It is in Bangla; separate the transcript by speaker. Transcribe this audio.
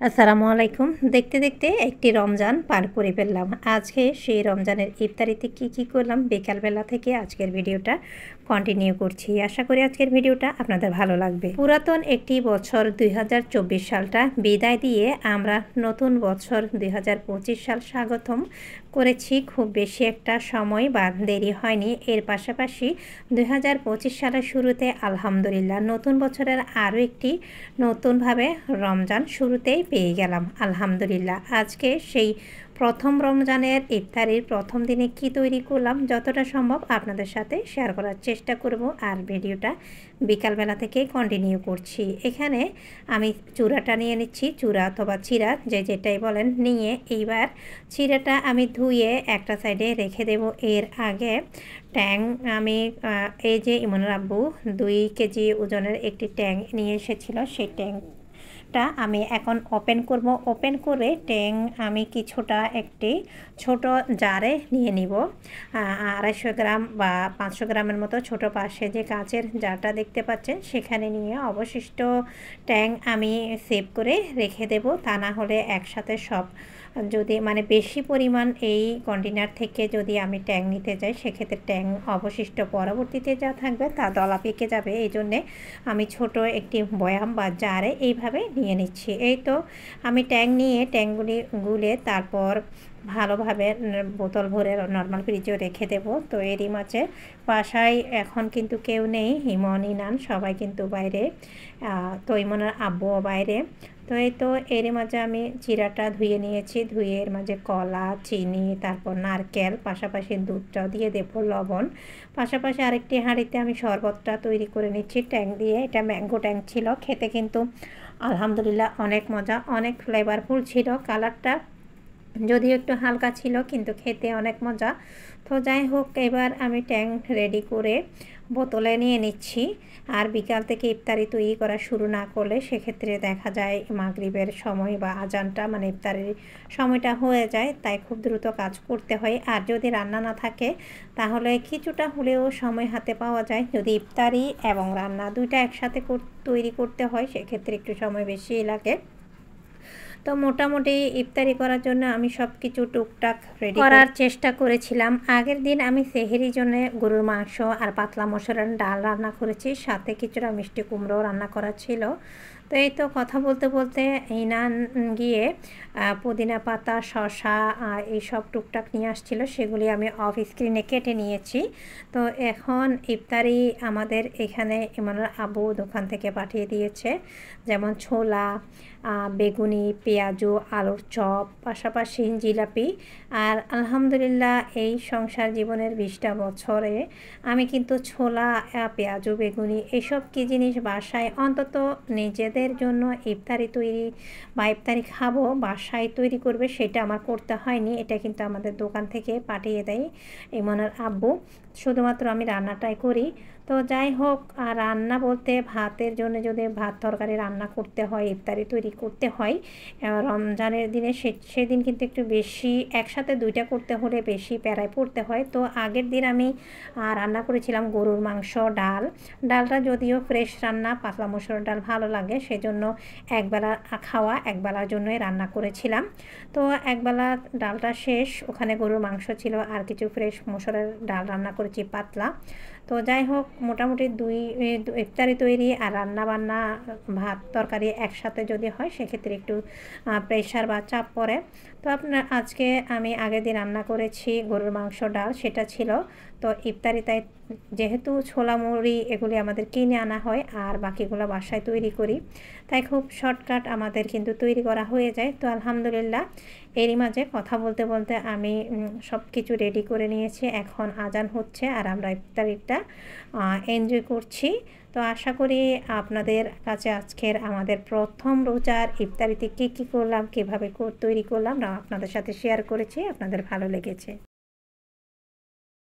Speaker 1: আসসালামু আলাইকুম। দেখতে দেখতে একটি রমজান পার করে ফেললাম। আজকে সেই রমজানের ইফতারিতে কি করলাম বিকালবেলা থেকে আজকের ভিডিওটা কন্টিনিউ করছি। আশা করি আজকের ভিডিওটা আপনাদের ভালো লাগবে। পুরাতন একটি বছর 2024 সালটা বিদায় দিয়ে আমরা নতুন বছর 2025 সাল স্বাগতম করেছি। খুব বেশি একটা সময় বা দেরি হয়নি। এর পাশাপাশি 2025 সালের শুরুতে আলহামদুলিল্লাহ নতুন বছরের আরও একটি নতুনভাবে রমজান শুরুতেই পেয়ে গেলাম আলহামদুলিল্লাহ। আজকে সেই প্রথম রমজানের ইফতারির প্রথম দিনে কি তৈরি করলাম যতটা সম্ভব আপনাদের সাথে শেয়ার করার চেষ্টা করব, আর ভিডিওটা বিকালবেলা থেকে কন্টিনিউ করছি। এখানে আমি চূড়াটা নিয়ে নিচ্ছি, চূড়া অথবা চিরা যেটাই বলেন, নিয়ে এইবার চিরাটা আমি ধুয়ে একটা সাইডে রেখে দেব। এর আগে ট্যাং আমি এই যে ইমনের আব্বু 2 কেজি ওজনের একটি ট্যাং নিয়ে এসেছিল, সেই ট্যাংটা আমি এখন ওপেন করব। ওপেন করে ট্যাং আমি কিছুটা একটি ছোট জারে নিয়ে নিব। 250 গ্রাম বা 500 গ্রামের মতো ছোট পাশে যে কাঁচের জারটা দেখতে পাচ্ছেন সেখানে নিয়ে অবশিষ্ট ট্যাং আমি সেভ করে রেখে দেব। তা না হলে একসাথে সব যদি মানে বেশি পরিমাণ এই কন্টেনার থেকে যদি আমি ট্যাং নিতে যাই সেক্ষেত্রে ট্যাং অবশিষ্ট পরবর্তীতে যা থাকবে তা দলা পেকে যাবে। এই জন্যে আমি ছোট একটি বয়াম বা জারে এইভাবে নিয়ে নিচ্ছি। এই তো আমি ট্যাং নিয়ে ট্যাংগুলি গুলে তারপর ভালোভাবে বোতল ভরে নর্মাল ফ্রিজেও রেখে দেব। তো এরই মাঝে বাসায় এখন কিন্তু কেউ নেই, ইমন ইনান সবাই কিন্তু বাইরে, তো ইমনের আব্বুও বাইরে। তো এই তো এরই মাঝে আমি চিরাটা ধুয়ে নিয়েছি, ধুয়ে এর মাঝে কলা, চিনি, তারপর নারকেল, পাশাপাশি দুধটাও দিয়ে দেবো, লবণ। পাশাপাশি আরেকটি হাঁড়িতে আমি শরবতটা তৈরি করে নিচ্ছি ট্যাং দিয়ে। এটা ম্যাঙ্গো ট্যাং ছিল, খেতে কিন্তু আলহামদুলিল্লাহ অনেক মজা, অনেক ফ্লেভারফুল ছিল। কালারটা যদিও একটু হালকা ছিল কিন্তু খেতে অনেক মজা। তো যাই হোক, এবার আমি ট্যাং রেডি করে বোতলে নিয়ে নিচ্ছি। আর বিকাল থেকে ইফতারি তৈরি করা শুরু না করলে সেক্ষেত্রে দেখা যায় মাগরিবের সময় বা আজানটা মানে ইফতারির সময়টা হয়ে যায়, তাই খুব দ্রুত কাজ করতে হয়। আর যদি রান্না না থাকে তাহলে কিছুটা হলেও সময় হাতে পাওয়া যায়। যদি ইফতারি এবং রান্না দুইটা একসাথে তৈরি করতে হয় সেক্ষেত্রে একটু সময় বেশি লাগে। তো মোটামুটি ইফতারি করার জন্য আমি সব কিছু টুকটাক রেডি করার চেষ্টা করেছিলাম। আগের দিন আমি সেহরির জন্য গরুর মাংস আর পাতলা মসুরের ডাল রান্না করেছি, সাথে কিছুটা মিষ্টি কুমড়ো রান্না করা ছিল। তো এই তো কথা বলতে বলতে ইনান গিয়ে পুদিনা পাতা, শসা এইসব টুকটাক নিয়ে আসছিল, সেগুলি আমি অফ স্ক্রিনে কেটে নিয়েছি। তো এখন ইফতারি আমাদের এখানে ইমনের আব্বু দোকান থেকে পাঠিয়ে দিয়েছে, যেমন ছোলা, বেগুনি, পেঁয়াজু, আলুর চপ, পাশাপাশি জিলাপি। আর আলহামদুলিল্লাহ এই সংসার জীবনের 20টা বছরে আমি কিন্তু ছোলা, পেঁয়াজু, বেগুনি এইসব কি জিনিস বাসায় অন্তত নিজেদের জন্য ইফতারি তৈরি বা ইফতারি খাবো বাসায় তৈরি করবে সেটা আমার করতে হয়নি। এটা কিন্তু আমাদের দোকান থেকে পাঠিয়ে দেয় ইমনের আব্বু, শুধুমাত্র আমি রান্নাটাই করি। তো যাই হোক, আর রান্না বলতে ভাতের জন্য যদি ভাত তরকারি রান্না করতে হয়, ইফতারি তৈরি করতে হয় রমজানের দিনে, সেদিন কিন্তু একটু বেশি একসাথে দুইটা করতে হলে বেশি প্যারায় পড়তে হয়। তো আগের দিন আমি রান্না করেছিলাম গরুর মাংস, ডালটা যদিও ফ্রেশ রান্না, পাতলা মসুর ডাল ভালো লাগে সেজন্য একবেলা খাওয়া একবেলার জন্যই রান্না করেছিলাম। তো একবেলা ডালটা শেষ, ওখানে গরুর মাংস ছিল আর কিছু ফ্রেশ মসুরের ডাল রান্না করেছি পাতলা। তো যাই হোক, মোটামুটি ইফতারি তৈরি আর রান্না বান্না ভাত তরকারি একসাথে যদি হয় সেক্ষেত্রে একটু প্রেশার বা চাপ পড়ে। তো আজকে আমি আগের দিন রান্না করেছি গরুর মাংস, ডাল সেটা ছিল। তো ইফতারি তাই যেহেতু ছোলা মুড়ি এগুলি আমাদের কিনে আনা হয় আর বাকিগুলো বাসায় তৈরি করি, তাই খুব শর্টকাট আমাদের কিন্তু তৈরি করা হয়ে যায়। তো আলহামদুলিল্লাহ এরই মাঝে কথা বলতে বলতে আমি সব কিছু রেডি করে নিয়েছি। এখন আজান হচ্ছে আর আমরা ইফতারিটা এনজয় করছি। তো আশা করি আপনাদের কাছে আজকের আমাদের প্রথম রোজার ইফতারিতে কী করলাম, কীভাবে তৈরি করলাম আপনাদের সাথে শেয়ার করেছি, আপনাদের ভালো লেগেছে।